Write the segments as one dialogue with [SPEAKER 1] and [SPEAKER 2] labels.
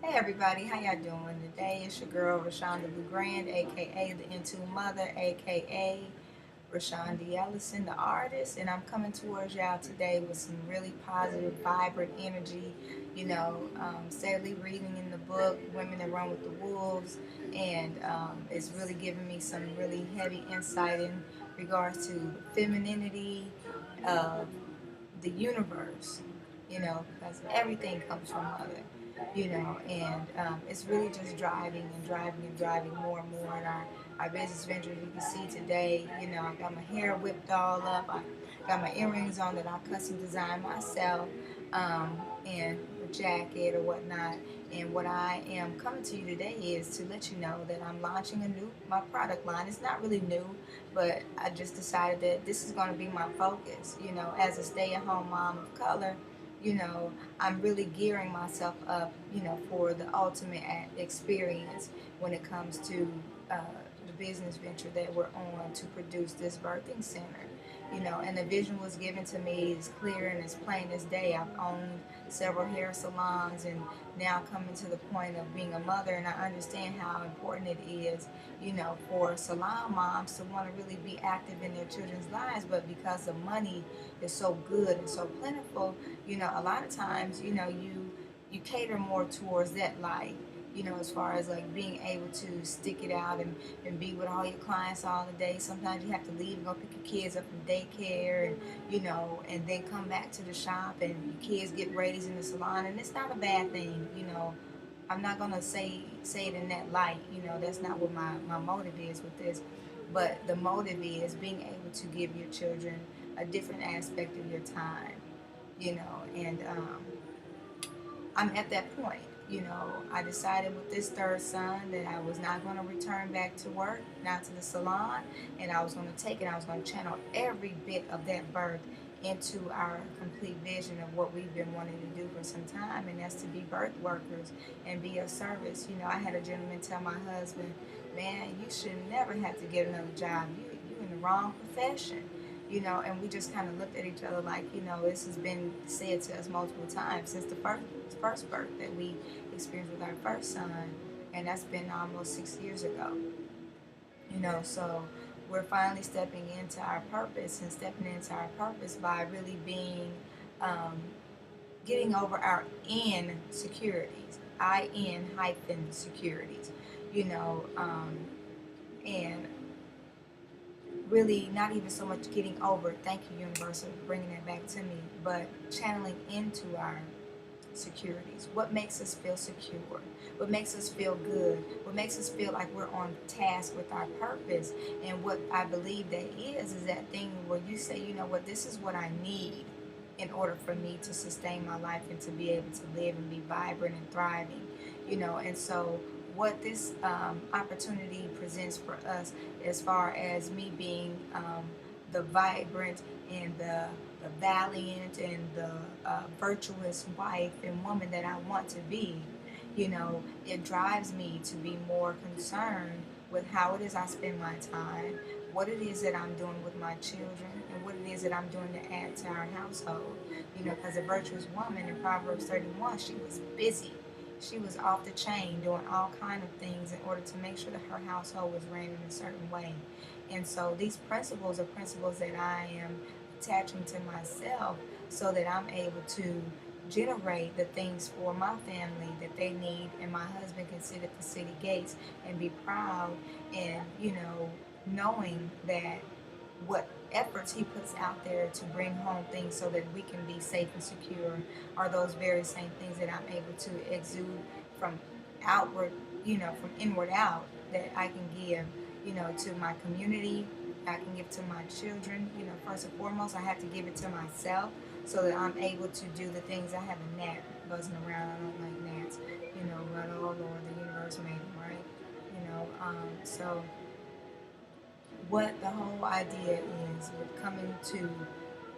[SPEAKER 1] Hey everybody, how y'all doing today? It's your girl Rashonda Blue Grand, aka the Into Mother, aka Rashonda Ellison, the artist, and I'm coming towards y'all today with some really positive, vibrant energy. Steadily reading in the book "Women That Run with the Wolves," and it's really giving me some really heavy insight in regards to femininity of the universe. Because everything comes from mother. And it's really just driving and driving and driving more and more in our business venture. You can see today, I got my hair whipped all up. I got my earrings on that I custom designed myself, and a jacket or whatnot. And what I am coming to you today is to let you know that I'm launching my product line. It's not really new, but I just decided that this is going to be my focus. As a stay-at-home mom of color, you know, I'm really gearing myself up, for the ultimate experience when it comes to uh, the business venture that we're on to produce this birthing center. And the vision was given to me as clear and as plain as day. I've owned several hair salons and now coming to the point of being a mother, and I understand how important it is, for salon moms to want to really be active in their children's lives, but because the money is so good and so plentiful, a lot of times, you cater more towards that life, as far as like being able to stick it out and be with all your clients all the day. Sometimes you have to leave and go pick your kids up from daycare and, and then come back to the shop and your kids get raised in the salon. And it's not a bad thing, I'm not gonna say it in that light. That's not what my motive is with this. But the motive is being able to give your children a different aspect of your time, and I'm at that point. I decided with this third son that I was not going to return back to work, not to the salon, and I was going to take it. I was going to channel every bit of that birth into our complete vision of what we've been wanting to do for some time, and that's to be birth workers and be of service. I had a gentleman tell my husband, "Man, you should never have to get another job. You in the wrong profession." And we just kind of looked at each other like, this has been said to us multiple times since the first birth that we experienced with our first son, and that's been almost 6 years ago. So we're finally stepping into our purpose and stepping into our purpose by really being, um, getting over our insecurities, in hyphen securities, you know, um, and really not even so much getting over, thank you universe for bringing that back to me, but channeling into our securities. What makes us feel secure? What makes us feel good? What makes us feel like we're on task with our purpose? And what I believe that is that thing where you say, you know what, this is what I need in order for me to sustain my life and to be able to live and be vibrant and thriving, and so what this opportunity presents for us as far as me being the vibrant and the valiant and the virtuous wife and woman that I want to be, it drives me to be more concerned with how it is I spend my time, what it is that I'm doing with my children, and what it is that I'm doing to add to our household. Because a virtuous woman in Proverbs 31, she was busy. She was off the chain doing all kind of things in order to make sure that her household was ran in a certain way. And so these principles are principles that I am attaching to myself so that I'm able to generate the things for my family that they need, and my husband can sit at the city gates and be proud, and knowing that what efforts he puts out there to bring home things so that we can be safe and secure are those very same things that I'm able to exude from outward, from inward out, that I can give, to my community, I can give to my children. First and foremost, I have to give it to myself so that I'm able to do the things. I have a gnat buzzing around. I don't like gnats, but oh Lord, the universe made them, right? So what the whole idea is with coming to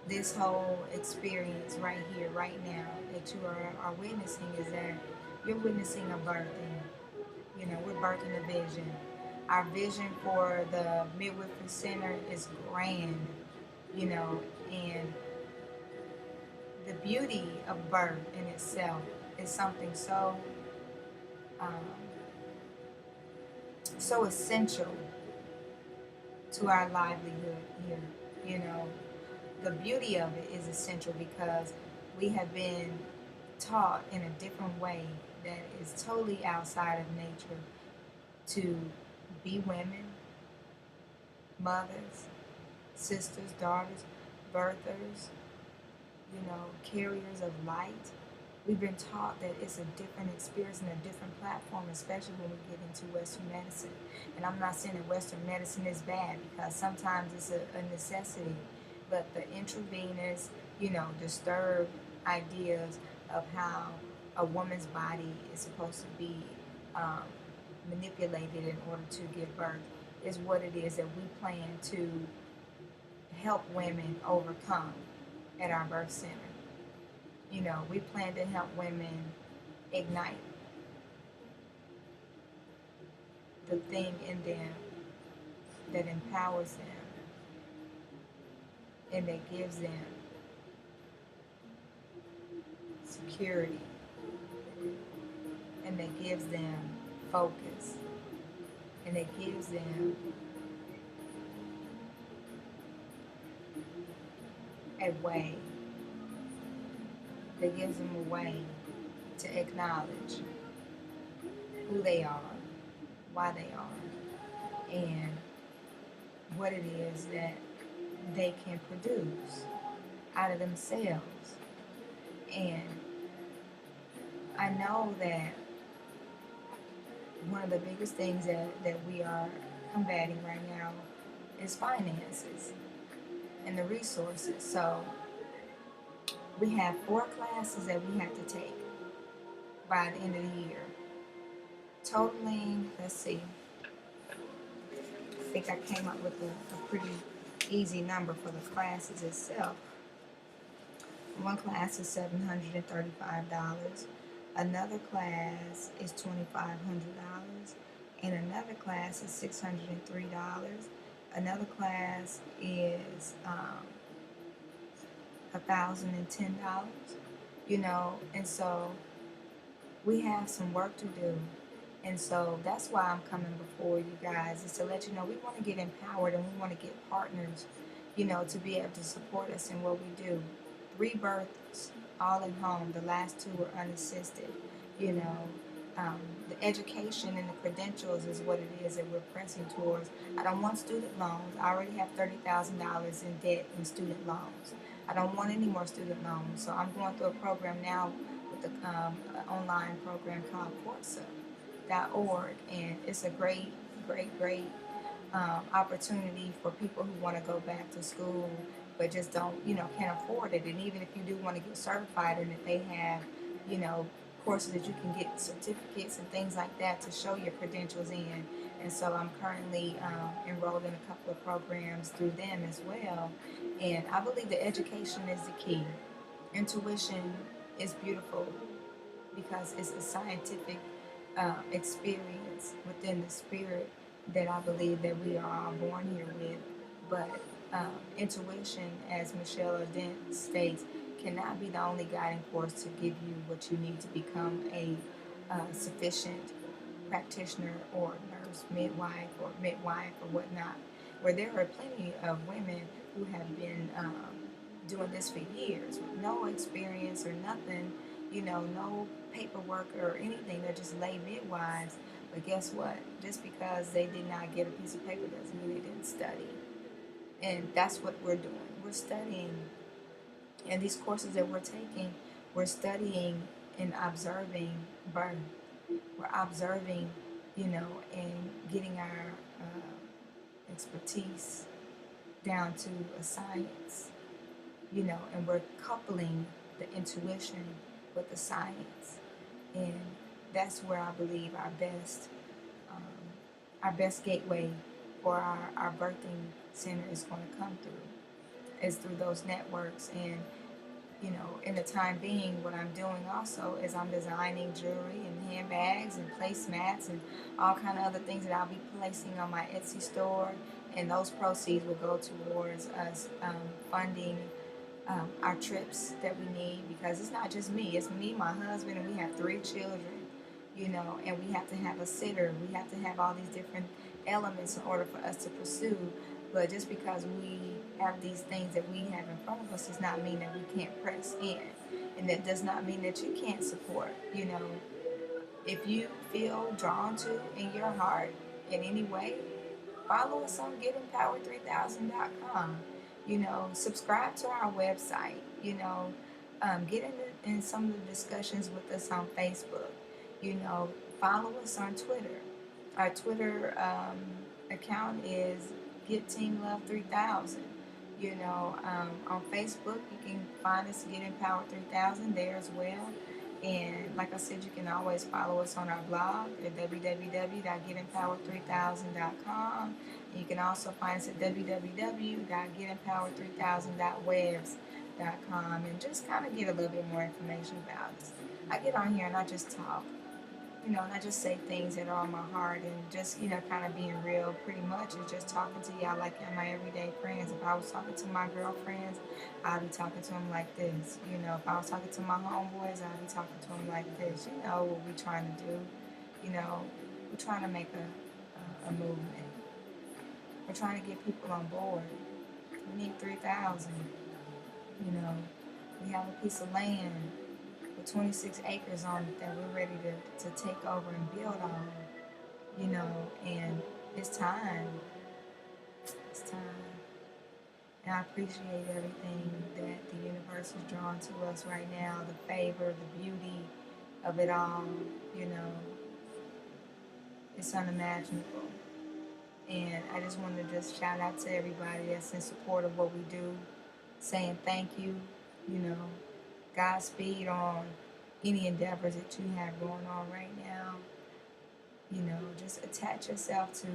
[SPEAKER 1] this whole experience right here, right now, that you are witnessing is that you're witnessing a birthing. We're birthing a vision. Our vision for the Midwifery Center is grand, and the beauty of birth in itself is something so um, so essential to our livelihood here. You know, the beauty of it is essential because we have been taught in a different way that is totally outside of nature to be women, mothers, sisters, daughters, birthers, carriers of light. We've been taught that it's a different experience and a different platform, especially when we get into Western medicine. And I'm not saying that Western medicine is bad because sometimes it's a necessity, but the intravenous, disturbed ideas of how a woman's body is supposed to be um, manipulated in order to give birth is what it is that we plan to help women overcome at our birth center. We plan to help women ignite the thing in them that empowers them and that gives them security and that gives them focus and that gives them a way, to acknowledge who they are, why they are, and what it is that they can produce out of themselves. And I know that one of the biggest things that we are combating right now is finances and the resources. So we have 4 classes that we have to take by the end of the year. Totaling, let's see, I think I came up with a pretty easy number for the classes itself. One class is $735. Another class is $2,500. And another class is $603. Another class is $1,010. And so we have some work to do. And so that's why I'm coming before you guys, is to let you know we want to get empowered and we want to get partners, to be able to support us in what we do. 3 births, all at home. The last 2 were unassisted. The education and the credentials is what it is that we're pressing towards. I don't want student loans. I already have $30,000 in debt in student loans. I don't want any more student loans. So I'm going through a program now with the online program called Coursera.org, and it's a great, great opportunity for people who want to go back to school but just don't, can't afford it. And even if you do want to get certified, and if they have, courses that you can get certificates and things like that to show your credentials in. And so I'm currently enrolled in a couple of programs through them as well. And I believe that education is the key. Intuition is beautiful because it's a scientific experience within the spirit that I believe that we are all born here with. But intuition, as Michelle Dent states, cannot be the only guiding force to give you what you need to become a sufficient practitioner or nurse, midwife or whatnot. Where there are plenty of women who have been doing this for years with no experience or nothing, no paperwork or anything. They're just lay midwives. But guess what? Just because they did not get a piece of paper doesn't mean they didn't study. And that's what we're doing. We're studying. And these courses that we're studying and observing birth. We're observing, and getting our expertise down to a science, and we're coupling the intuition with the science. And that's where I believe our best gateway for our birthing center is going to come through, is through those networks. And in the time being, what I'm doing also is I'm designing jewelry and handbags and placemats and all kind of other things that I'll be placing on my Etsy store, and those proceeds will go towards us funding our trips that we need, because it's not just me, it's me, my husband, and we have 3 children, and we have to have a sitter. We have to have all these different elements in order for us to pursue. But just because we have these things that we have in front of us does not mean that we can't press in. And that does not mean that you can't support. If you feel drawn to in your heart in any way, follow us on getempowered3000.com. Subscribe to our website. Get in some of the discussions with us on Facebook. You know, follow us on Twitter. Our Twitter account is Get Team Love 3000. On Facebook, you can find us Get Empowered 3000 there as well. And like I said, you can always follow us on our blog at www.getempowered3000.com. You can also find us at www.getempowered3000.webs.com and just kind of get a little bit more information about us. I get on here and I just talk, and I just say things that are on my heart and just, kind of being real pretty much is just talking to y'all like my everyday friends. If I was talking to my girlfriends, I'd be talking to them like this. If I was talking to my homeboys, I'd be talking to them like this. You know what we're trying to do. We're trying to make a movement. We're trying to get people on board. We need 3,000. We have a piece of land with 26 acres on it that we're ready to take over and build on, and it's time. It's time. And I appreciate everything that the universe is drawing to us right now, the favor, the beauty of it all, it's unimaginable. And I just want to just shout out to everybody that's in support of what we do, saying thank you, Godspeed on any endeavors that you have going on right now. Just attach yourself to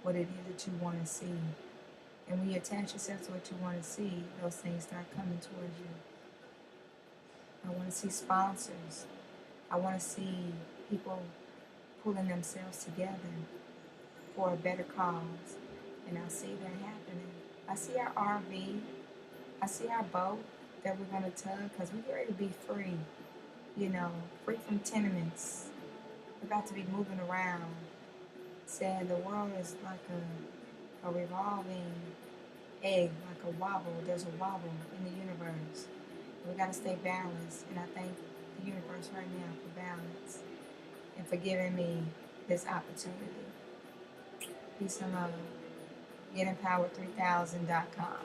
[SPEAKER 1] what it is that you want to see. And when you attach yourself to what you want to see, those things start coming towards you. I want to see sponsors. I want to see people pulling themselves together for a better cause. And I see that happening. I see our RV. I see our boat that we're going to tug because we're ready to be free. Free from tenements. We're about to be moving around. Saying the world is like a revolving egg, like a wobble. There's a wobble in the universe. We got to stay balanced. And I thank the universe right now for balance and for giving me this opportunity. Peace and love. GetEmpowered3000.com.